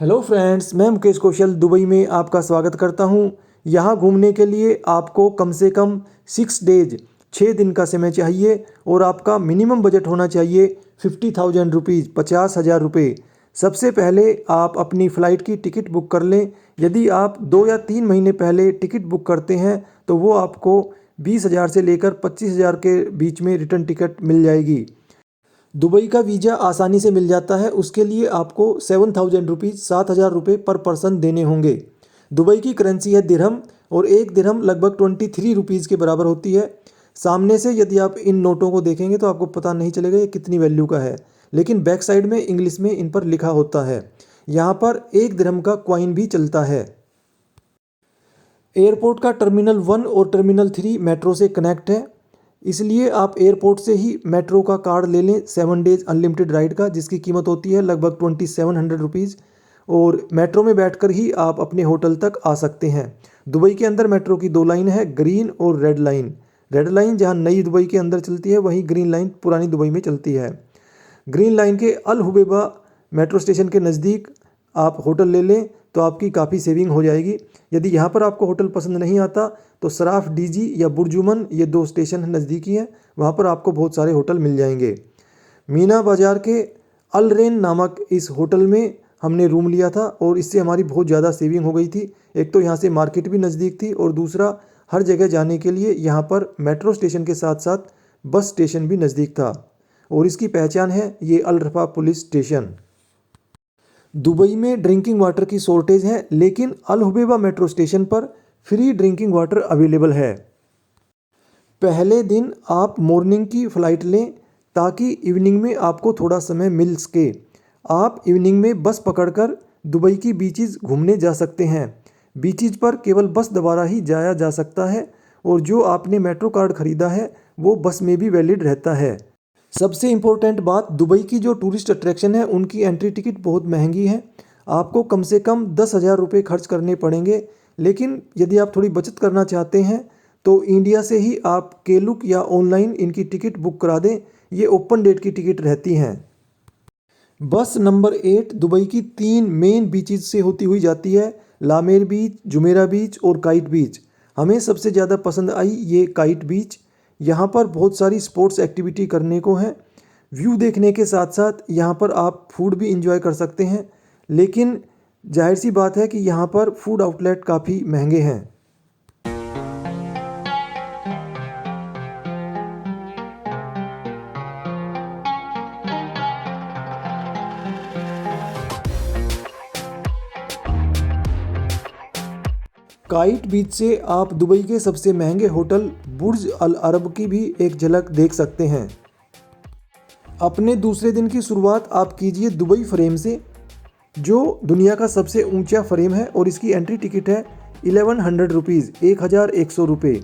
Hello friends, मैं मुकेश कौशल Dubai में आपका स्वागत करता हूं। यहां घूमने के लिए आपको कम से कम 6 डेज 6 दिन का समय चाहिए और आपका मिनिमम बजट होना चाहिए 50,000 रुपीज़ 50,000 रुपये। सबसे पहले आप अपनी फ़्लाइट की टिकट बुक कर लें। यदि आप 2 या 3 महीने पहले टिकट बुक करते हैं तो वो आपको 20,000 से लेकर 25,000 के बीच में रिटर्न टिकट मिल जाएगी। दुबई का वीज़ा आसानी से मिल जाता है। उसके लिए आपको 7,000 रुपीज़ 7,000 रुपये पर पर्सन देने होंगे। दुबई की करेंसी है दिरहम और एक दिरहम लगभग 23 रुपीज़ के बराबर होती है। सामने से यदि आप इन नोटों को देखेंगे तो आपको पता नहीं चलेगा ये कितनी वैल्यू का है, लेकिन बैक साइड में इंग्लिश में इन पर लिखा होता है। यहाँ पर एक दिरहम का कॉइन भी चलता है। एयरपोर्ट का टर्मिनल 1 और टर्मिनल 3 मेट्रो से कनेक्ट है, इसलिए आप एयरपोर्ट से ही मेट्रो का कार्ड ले लें 7 डेज अनलिमिटेड राइड का, जिसकी कीमत होती है लगभग 2700 रुपीज़। और मेट्रो में बैठकर ही आप अपने होटल तक आ सकते हैं। दुबई के अंदर मेट्रो की 2 लाइन है, ग्रीन और रेड लाइन। रेड लाइन जहां नई दुबई के अंदर चलती है, वहीं ग्रीन लाइन पुरानी दुबई में चलती है। ग्रीन लाइन के अल हुबैबा मेट्रो स्टेशन के नज़दीक आप होटल ले लें तो आपकी काफ़ी सेविंग हो जाएगी। यदि यहाँ पर आपको होटल पसंद नहीं आता तो सराफ डीजी या बुर्जुमन, ये 2 स्टेशन नज़दीकी हैं, वहाँ पर आपको बहुत सारे होटल मिल जाएंगे। मीना बाज़ार के अल रेन नामक इस होटल में हमने रूम लिया था और इससे हमारी बहुत ज़्यादा सेविंग हो गई थी। एक तो यहाँ से मार्केट भी नज़दीक थी और दूसरा हर जगह जाने के लिए यहाँ पर मेट्रो स्टेशन के साथ साथ बस स्टेशन भी नज़दीक था और इसकी पहचान है ये अल रफा पुलिस स्टेशन। दुबई में ड्रिंकिंग वाटर की शॉर्टेज है, लेकिन अल हुबैबा मेट्रो स्टेशन पर फ्री ड्रिंकिंग वाटर अवेलेबल है। पहले दिन आप मॉर्निंग की फ़्लाइट लें ताकि इवनिंग में आपको थोड़ा समय मिल सके। आप इवनिंग में बस पकड़कर दुबई की बीचेस घूमने जा सकते हैं। बीचेस पर केवल बस द्वारा ही जाया जा सकता है और जो आपने मेट्रो कार्ड ख़रीदा है वो बस में भी वैलिड रहता है। सबसे इम्पोर्टेंट बात, दुबई की जो टूरिस्ट अट्रैक्शन है उनकी एंट्री टिकट बहुत महंगी है। आपको कम से कम 10,000 रुपये खर्च करने पड़ेंगे, लेकिन यदि आप थोड़ी बचत करना चाहते हैं तो इंडिया से ही आप केलुक या ऑनलाइन इनकी टिकट बुक करा दें। ये ओपन डेट की टिकट रहती हैं। बस नंबर 8 दुबई की 3 मेन बीचेस से होती हुई जाती है, लामेर बीच, जुमेरा बीच और काइट बीच। हमें सबसे ज़्यादा पसंद आई ये काइट बीच। यहाँ पर बहुत सारी स्पोर्ट्स एक्टिविटी करने को है। व्यू देखने के साथ साथ यहाँ पर आप फूड भी इंजॉय कर सकते हैं, लेकिन जाहिर सी बात है कि यहाँ पर फूड आउटलेट काफ़ी महंगे हैं। काइट बीच से आप दुबई के सबसे महंगे होटल बुर्ज अल अरब की भी एक झलक देख सकते हैं। अपने दूसरे दिन की शुरुआत आप कीजिए दुबई फ्रेम से, जो दुनिया का सबसे ऊंचा फ्रेम है और इसकी एंट्री टिकट है 1100 रुपीज़ 1100 रुपये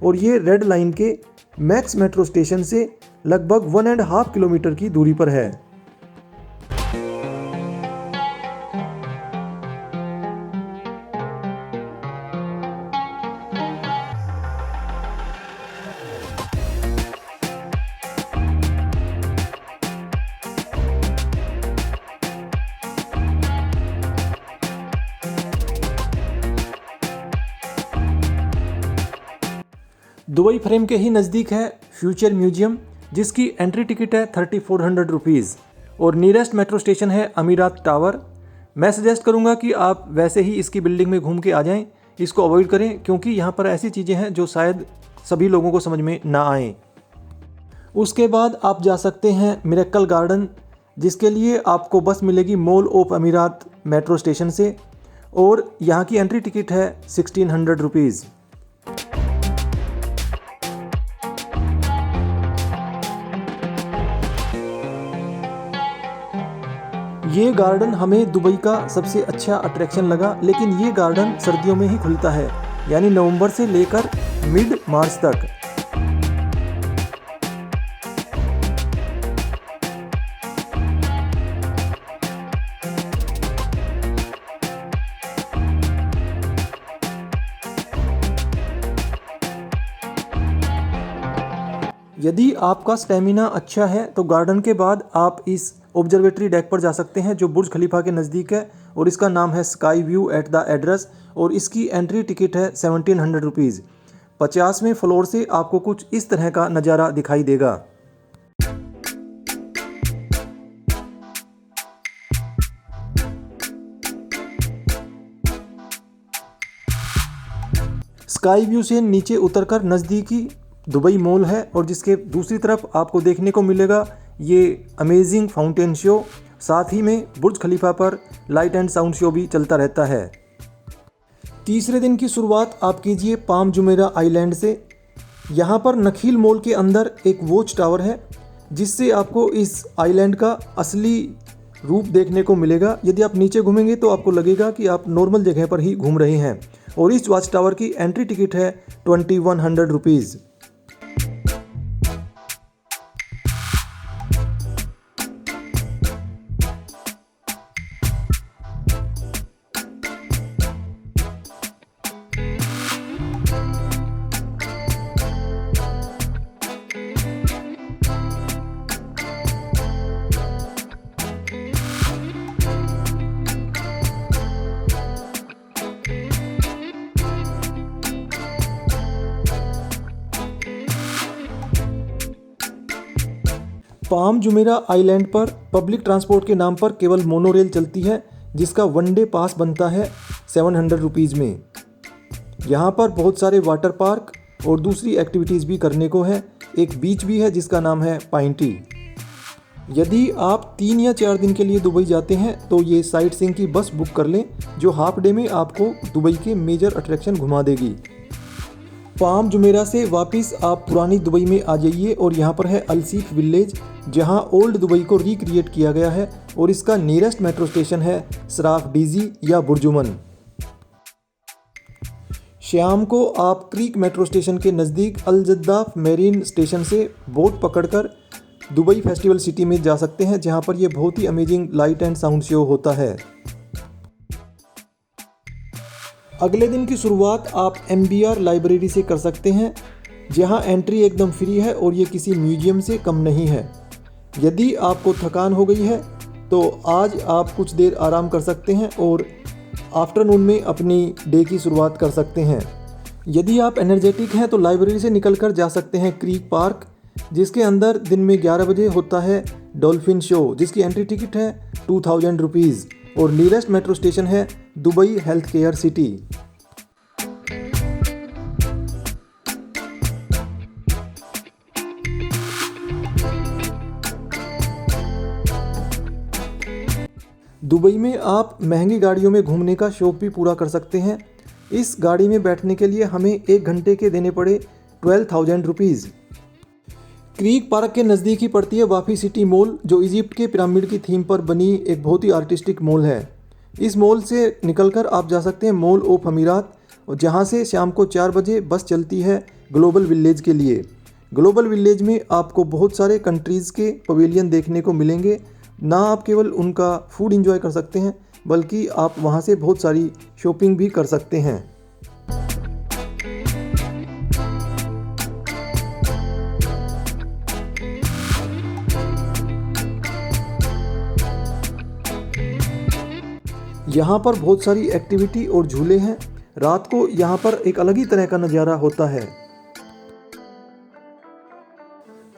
और ये रेड लाइन के मैक्स मेट्रो स्टेशन से लगभग 1.5 किलोमीटर की दूरी पर है। दुबई फ्रेम के ही नज़दीक है फ्यूचर म्यूजियम, जिसकी एंट्री टिकट है 3400 रुपीज़ और नियरेस्ट मेट्रो स्टेशन है अमीरात टावर। मैं सजेस्ट करूंगा कि आप वैसे ही इसकी बिल्डिंग में घूम के आ जाएं, इसको अवॉइड करें क्योंकि यहाँ पर ऐसी चीज़ें हैं जो शायद सभी लोगों को समझ में ना आएँ। उसके बाद आप जा सकते हैं मिरेकल गार्डन, जिसके लिए आपको बस मिलेगी मॉल ऑफ अमीरात मेट्रो स्टेशन से और यहाँ की एंट्री टिकट है 1600 रुपीज़। ये गार्डन हमें दुबई का सबसे अच्छा अट्रैक्शन लगा, लेकिन ये गार्डन सर्दियों में ही खुलता है, यानी नवंबर से लेकर मिड मार्च तक। यदि आपका स्टेमिना अच्छा है तो गार्डन के बाद आप इस ऑब्जर्वेटरी डेक पर जा सकते हैं जो बुर्ज खलीफा के नज़दीक है और इसका नाम है sky view at the address और इसकी एंट्री टिकट है 1700 रुपीज़। 50वें फ्लोर से आपको कुछ इस तरह का नज़ारा दिखाई देगा। स्काई व्यू से नीचे उतरकर नज़दीकी दुबई मॉल है और जिसके दूसरी तरफ आपको देखने को मिलेगा ये अमेजिंग फाउंटेन शो। साथ ही में बुर्ज खलीफा पर लाइट एंड साउंड शो भी चलता रहता है। तीसरे दिन की शुरुआत आप कीजिए पाम जुमेरा आइलैंड से। यहाँ पर नखील मॉल के अंदर एक वॉच टावर है जिससे आपको इस आइलैंड का असली रूप देखने को मिलेगा। यदि आप नीचे घूमेंगे तो आपको लगेगा कि आप नॉर्मल जगह पर ही घूम रहे हैं और इस वॉच टावर की एंट्री टिकट है 2100 रुपीज़। पाम जुमेरा आइलैंड पर पब्लिक ट्रांसपोर्ट के नाम पर केवल मोनोरेल चलती है जिसका वन डे पास बनता है 700 रुपीज़ में। यहाँ पर बहुत सारे वाटर पार्क और दूसरी एक्टिविटीज़ भी करने को है। एक बीच भी है जिसका नाम है पाइंटी। यदि आप 3 या 4 दिन के लिए दुबई जाते हैं तो ये साइट सीइंग की बस बुक कर लें जो हाफ डे में आपको दुबई के मेजर अट्रैक्शन घुमा देगी। पाम जुमेरा से वापस आप पुरानी दुबई में आ जाइए और यहाँ पर है अलसीफ विलेज जहाँ ओल्ड दुबई को रिक्रिएट किया गया है और इसका नियरेस्ट मेट्रो स्टेशन है सराफ डीजी या बुर्जुमन। शाम को आप क्रीक मेट्रो स्टेशन के नज़दीक अल जद्दाफ मेरीन स्टेशन से बोट पकड़कर दुबई फेस्टिवल सिटी में जा सकते हैं जहाँ पर यह बहुत ही amazing light and sound show होता है। अगले दिन की शुरुआत आप MBR लाइब्रेरी से कर सकते हैं जहां एंट्री एकदम फ्री है और ये किसी म्यूजियम से कम नहीं है। यदि आपको थकान हो गई है तो आज आप कुछ देर आराम कर सकते हैं और आफ्टरनून में अपनी डे की शुरुआत कर सकते हैं। यदि आप एनर्जेटिक हैं तो लाइब्रेरी से निकलकर जा सकते हैं क्रीक पार्क जिसके अंदर दिन में 11 बजे होता है डॉल्फिन शो जिसकी एंट्री टिकट है 2000 रुपीज़ और नियरेस्ट मेट्रो स्टेशन है Dubai health care city. Dubai में आप महंगी गाड़ियों में घूमने का शौक भी पूरा कर सकते हैं। इस गाड़ी में बैठने के लिए हमें 1 घंटे के देने पड़े 12,000 रुपीज़। क्रीक पार्क के नज़दीक ही पड़ती है वाफी सिटी मॉल जो इजिप्ट के पिरामिड की थीम पर बनी एक बहुत ही आर्टिस्टिक मॉल है। इस मॉल से निकलकर आप जा सकते हैं मॉल ऑफ अमीरात जहां से शाम को 4 बजे बस चलती है ग्लोबल विलेज के लिए। ग्लोबल विलेज में आपको बहुत सारे कंट्रीज़ के पवेलियन देखने को मिलेंगे। ना आप केवल उनका फूड एंजॉय कर सकते हैं बल्कि आप वहां से बहुत सारी शॉपिंग भी कर सकते हैं। यहाँ पर बहुत सारी एक्टिविटी और झूले हैं। रात को यहाँ पर एक अलग ही तरह का नज़ारा होता है।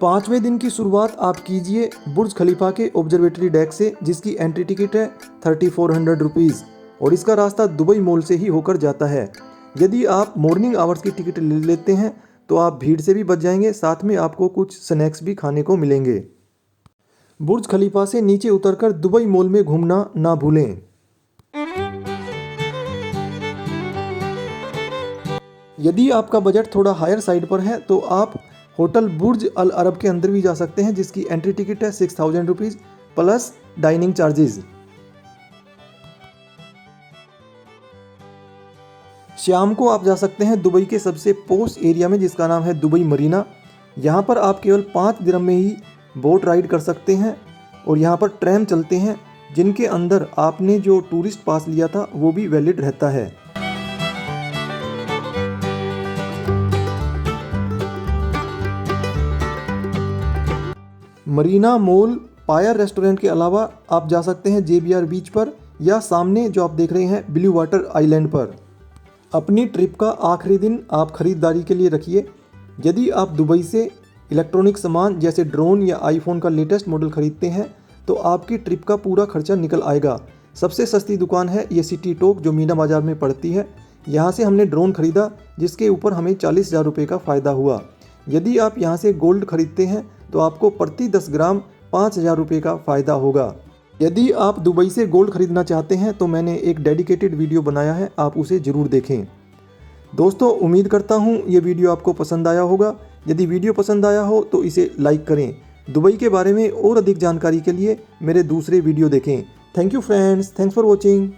5वें दिन की शुरुआत आप कीजिए बुर्ज खलीफा के ऑब्जर्वेटरी डेक से जिसकी एंट्री टिकट है 3400 रुपीज़ और इसका रास्ता दुबई मॉल से ही होकर जाता है। यदि आप मॉर्निंग आवर्स की टिकट ले लेते हैं तो आप भीड़ से भी बच जाएंगे, साथ में आपको कुछ स्नैक्स भी खाने को मिलेंगे। बुर्ज खलीफा से नीचे उतरकर दुबई मॉल में घूमना ना भूलें। यदि आपका बजट थोड़ा हायर साइड पर है तो आप होटल बुर्ज अल अरब के अंदर भी जा सकते हैं जिसकी एंट्री टिकट है 6000 रुपीज़ प्लस डाइनिंग चार्जेस। शाम को आप जा सकते हैं दुबई के सबसे पोश एरिया में जिसका नाम है दुबई मरीना। यहाँ पर आप केवल 5 दिरहम में ही बोट राइड कर सकते हैं और यहाँ पर ट्रैम चलते हैं जिनके अंदर आपने जो टूरिस्ट पास लिया था वो भी वैलिड रहता है। मरीना मॉल पायर रेस्टोरेंट के अलावा आप जा सकते हैं JBR बीच पर या सामने जो आप देख रहे हैं ब्लू वाटर आइलैंड पर। अपनी ट्रिप का आखिरी दिन आप खरीदारी के लिए रखिए। यदि आप दुबई से इलेक्ट्रॉनिक सामान जैसे ड्रोन या आईफोन का लेटेस्ट मॉडल खरीदते हैं तो आपकी ट्रिप का पूरा खर्चा निकल आएगा। सबसे सस्ती दुकान है ये सिटी टॉक जो मीना बाज़ार में पड़ती है। यहाँ से हमने ड्रोन खरीदा जिसके ऊपर हमें 40,000 रुपये का फ़ायदा हुआ। यदि आप यहाँ से गोल्ड खरीदते हैं तो आपको प्रति 10 ग्राम 5,000 रुपये का फ़ायदा होगा। यदि आप दुबई से गोल्ड खरीदना चाहते हैं तो मैंने एक डेडिकेटेड वीडियो बनाया है, आप उसे ज़रूर देखें। दोस्तों उम्मीद करता हूँ ये वीडियो आपको पसंद आया होगा। यदि वीडियो पसंद आया हो तो इसे लाइक करें। दुबई के बारे में और अधिक जानकारी के लिए मेरे दूसरे वीडियो देखें। Thank you friends, thanks for watching.